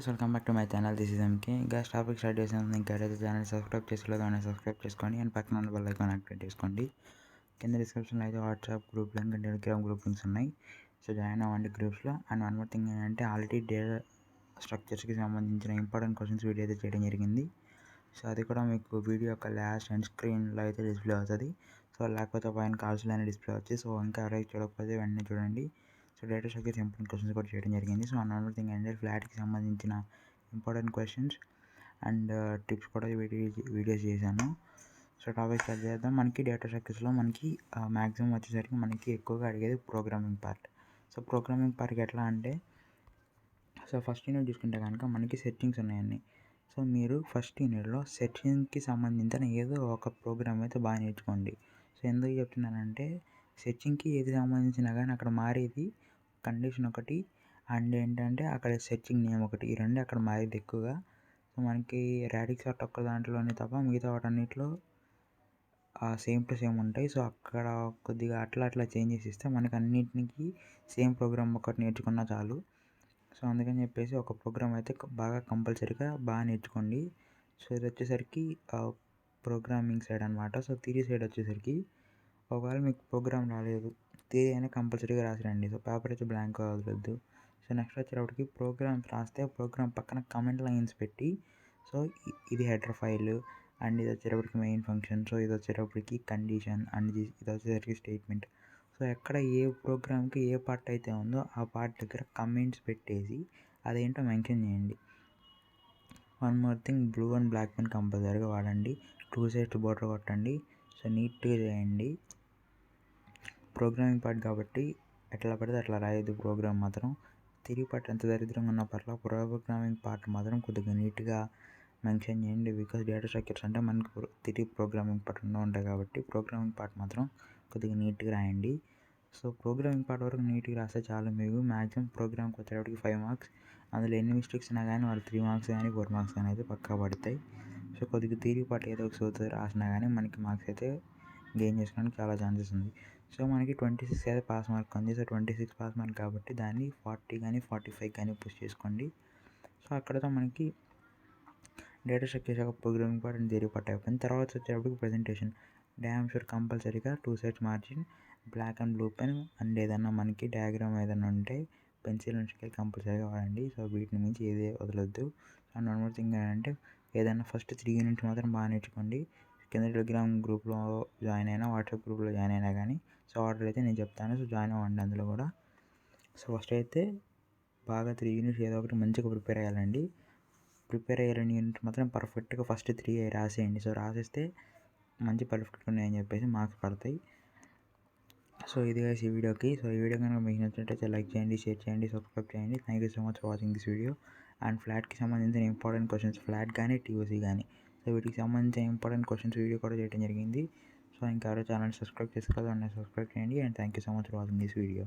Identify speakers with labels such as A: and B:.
A: Guys, welcome back to my channel. This is MK. Guys, topic start చేసిన ఇంకైతే channel subscribe చేసుకోలేదు అని subscribe చేసుకోండి అండ్ పక్కన ఉన్న బెల్ ఐకాన్ యాక్టివేట్ చేసుకోండి. కింద డిస్క్రిప్షన్లో అయితే WhatsApp group link and Telegram group links ఉన్నాయి. సో జాయిన్ అవ్వండి గ్రూప్స్లో. అండ్ వన్ మోర్ థింగ్ ఏంటంటే ఆల్రెడీ డేటా స్ట్రక్చర్స్కి సంబంధించిన ఇంపార్టెంట్ క్వశ్చన్స్ వీడియో అయితే చేయడం జరిగింది. సో అది కూడా మీకు వీడియో యొక్క లాస్ట్ అండ్ స్క్రీన్లో అయితే డిస్ప్లే అవుతుంది. సో లేకపోతే పైన కాల్స్లోనే డిస్ప్లే వచ్చి, సో ఇంకా ఎవరైతే చూడకపోతే వెంటనే చూడండి. So data structures important questions కూడా చేయడం జరిగింది. సో నార్మల్ థింగ్ ఏంటంటే ఫ్లాట్కి సంబంధించిన ఇంపార్టెంట్ క్వశ్చన్స్ అండ్ టిప్స్ కూడా వీడియోస్ చేశాను. సో టాపిక్ స్టార్ట్ చేద్దాం. మనకి డేటా స్ట్రక్చర్స్లో మనకి మ్యాక్సిమం వచ్చేసరికి మనకి ఎక్కువగా అడిగేది ప్రోగ్రామింగ్ పార్ట్. సో ప్రోగ్రామింగ్ పార్ట్కి ఎట్లా అంటే, సో ఫస్ట్ యూనిట్ చూసుకుంటే కనుక మనకి సెట్టింగ్స్ ఉన్నాయండి. సో మీరు ఫస్ట్ యూనిట్లో సెట్టింగ్కి సంబంధించిన ఏదో ఒక ప్రోగ్రామ్ అయితే బాగా నేర్చుకోండి. సో ఎందుకు చెప్తున్నానంటే, సెట్టింగ్కి ఏది సంబంధించినా కానీ అక్కడ మారేది కండిషన్ ఒకటి అండ్ ఏంటంటే అక్కడ సెర్చింగ్ నేమ్ ఒకటి, ఈ రెండు అక్కడ మారేది ఎక్కువగా. సో మనకి రాడిక్స్ ఆర్ట్ ఒక్క దాంట్లోనే తప్ప మిగతా వాటన్నిటిలో సేమ్ టు సేమ్ ఉంటాయి. సో అక్కడ కొద్దిగా అట్లా చేంజెస్ ఇస్తే మనకి అన్నింటికి సేమ్ ప్రోగ్రామ్ ఒకటి నేర్చుకున్నా చాలు. సో అందుకని చెప్పేసి ఒక ప్రోగ్రామ్ అయితే బాగా కంపల్సరీగా బాగా నేర్చుకోండి. సో ఇది వచ్చేసరికి ప్రోగ్రామింగ్ సైడ్ అనమాట. సో థియరీ సైడ్ వచ్చేసరికి ఒకవేళ మీకు ప్రోగ్రామ్ రాలేదు, థియరీ అయినా కంపల్సరీగా రాసిరండి. సో పేపర్ అయితే బ్లాంక్ వదలొద్దు. సో నెక్స్ట్ వచ్చేటప్పటికి ప్రోగ్రామ్స్ రాస్తే ప్రోగ్రామ్ పక్కన కమెంట్ లైన్స్ పెట్టి, సో ఇది హెడర్ ఫైల్ అండ్ ఇది వచ్చేటప్పటికి మెయిన్ ఫంక్షన్, సో ఇది వచ్చేటప్పటికి కండిషన్ అండ్ ఇది వచ్చేసరికి స్టేట్మెంట్. సో ఎక్కడ ఏ ప్రోగ్రామ్కి ఏ పార్ట్ అయితే ఉందో ఆ పార్ట్ దగ్గర కమెంట్స్ పెట్టేసి అదేంటో మెన్షన్ చేయండి. One more thing, blue and black pen కంపల్సరీగా వాడండి. 2 సైడ్స్ బోర్డర్ కొట్టండి. సో నీట్గా చేయండి. ప్రోగ్రామింగ్ పార్ట్ కాబట్టి ఎట్లా పడితే అట్లా రాయొద్దు. ప్రోగ్రామ్ మాత్రం తిరిగి పార్ట్ ఎంత దరిద్రంగా ఉన్న పర్లా ప్రోగ్రామింగ్ పార్ట్ మాత్రం కొద్దిగా నీట్గా మెన్షన్ చేయండి. బికాస్ డేటా స్ట్రక్చర్స్ అంటే మనకి తిరిగి ప్రోగ్రామింగ్ పార్ట్ ఉంటాయి కాబట్టి ప్రోగ్రామింగ్ పార్ట్ మాత్రం కొద్దిగా నీట్గా రాయండి. సో ప్రోగ్రామింగ్ పార్ట్ వరకు నీట్గా రాస్తే చాలు. మీకు మ్యాక్సిమం ప్రోగ్రామ్కి వచ్చేటప్పటికి 5 మార్క్స్. అందులో ఎన్ని మిస్టేక్స్ అయినా కానీ వాళ్ళు 3 మార్క్స్ కానీ 4 మార్క్స్ కానీ అయితే పక్కా పడతాయి. సో కొద్దిగా థియరీ పార్ట్ ఏదో ఒక సోతో రాసినా కానీ మనకి మార్క్స్ అయితే గెయిన్ చేసుకోవడానికి చాలా ఛాన్సెస్ ఉంది. సో మనకి 26 అయితే పాస్ మార్క్ ఉంది. సో 26 పాస్ మార్క్ కాబట్టి దాన్ని 40 కానీ 45 కానీ పుష్ చేసుకోండి. సో అక్కడతో మనకి డేటా స్ట్రక్చర్స్ యొక్క programming part and theory part అయిపోయింది. తర్వాత వచ్చేటప్పటికి ప్రెజెంటేషన్. డ్యామ్ షూర్ కంపల్సరీగా 2 sides margin, black and blue pen and ఏదన్నా మనకి డయాగ్రామ్ ఏదైనా ఉంటే పెన్సిల్ అండ్ స్కేల్ కంపల్సరీగా వాడండి. సో వీటిని మించి ఏదే వదలొద్దు. అండ్ వన్ మోర్ థింగ్ ఏంటంటే, ఏదైనా ఫస్ట్ 3 యూనిట్స్ మాత్రం బాగా నేర్చుకోండి. కింద టెలిగ్రామ్ గ్రూప్లో జాయిన్ అయినా, వాట్సాప్ గ్రూప్లో జాయిన్ అయినా కానీ సో ఆర్డర్ అయితే నేను చెప్తాను. సో జాయిన్ అవ్వండి అందులో కూడా. సో ఫస్ట్ అయితే బాగా 3 యూనిట్స్ ఏదో ఒకటి మంచిగా ప్రిపేర్ అయ్యాలండి. ప్రిపేర్ అయ్యాలని యూనిట్ మాత్రం పర్ఫెక్ట్గా ఫస్ట్ 3 రాసేయండి. సో రాసేస్తే మంచి పర్ఫెక్ట్గా ఉన్నాయని చెప్పేసి మార్క్స్ పడతాయి. సో ఇది ఈ వీడియోకి. సో ఈ వీడియో కనుక మీకు నచ్చినట్లయితే లైక్ చేయండి, షేర్ చేయండి, సబ్స్క్రైబ్ చేయండి. Thank you so much for watching this video. And ఫ్లాట్కి సంబంధించిన ఇంపార్టెంట్ క్వశ్చన్స్, ఫ్లాట్ కానీ టీఓసీ కానీ, సో వీటికి సంబంధించిన ఇంపార్టెంట్ క్వశ్చన్స్ వీడియో కూడా చేయడం జరిగింది. సో ఇంకా ఎవరో ఛానల్ సబ్స్క్రైబ్ చేసుకోవాలి, సబ్స్క్రైబ్ చేయండి. And thank you so much for watching this video.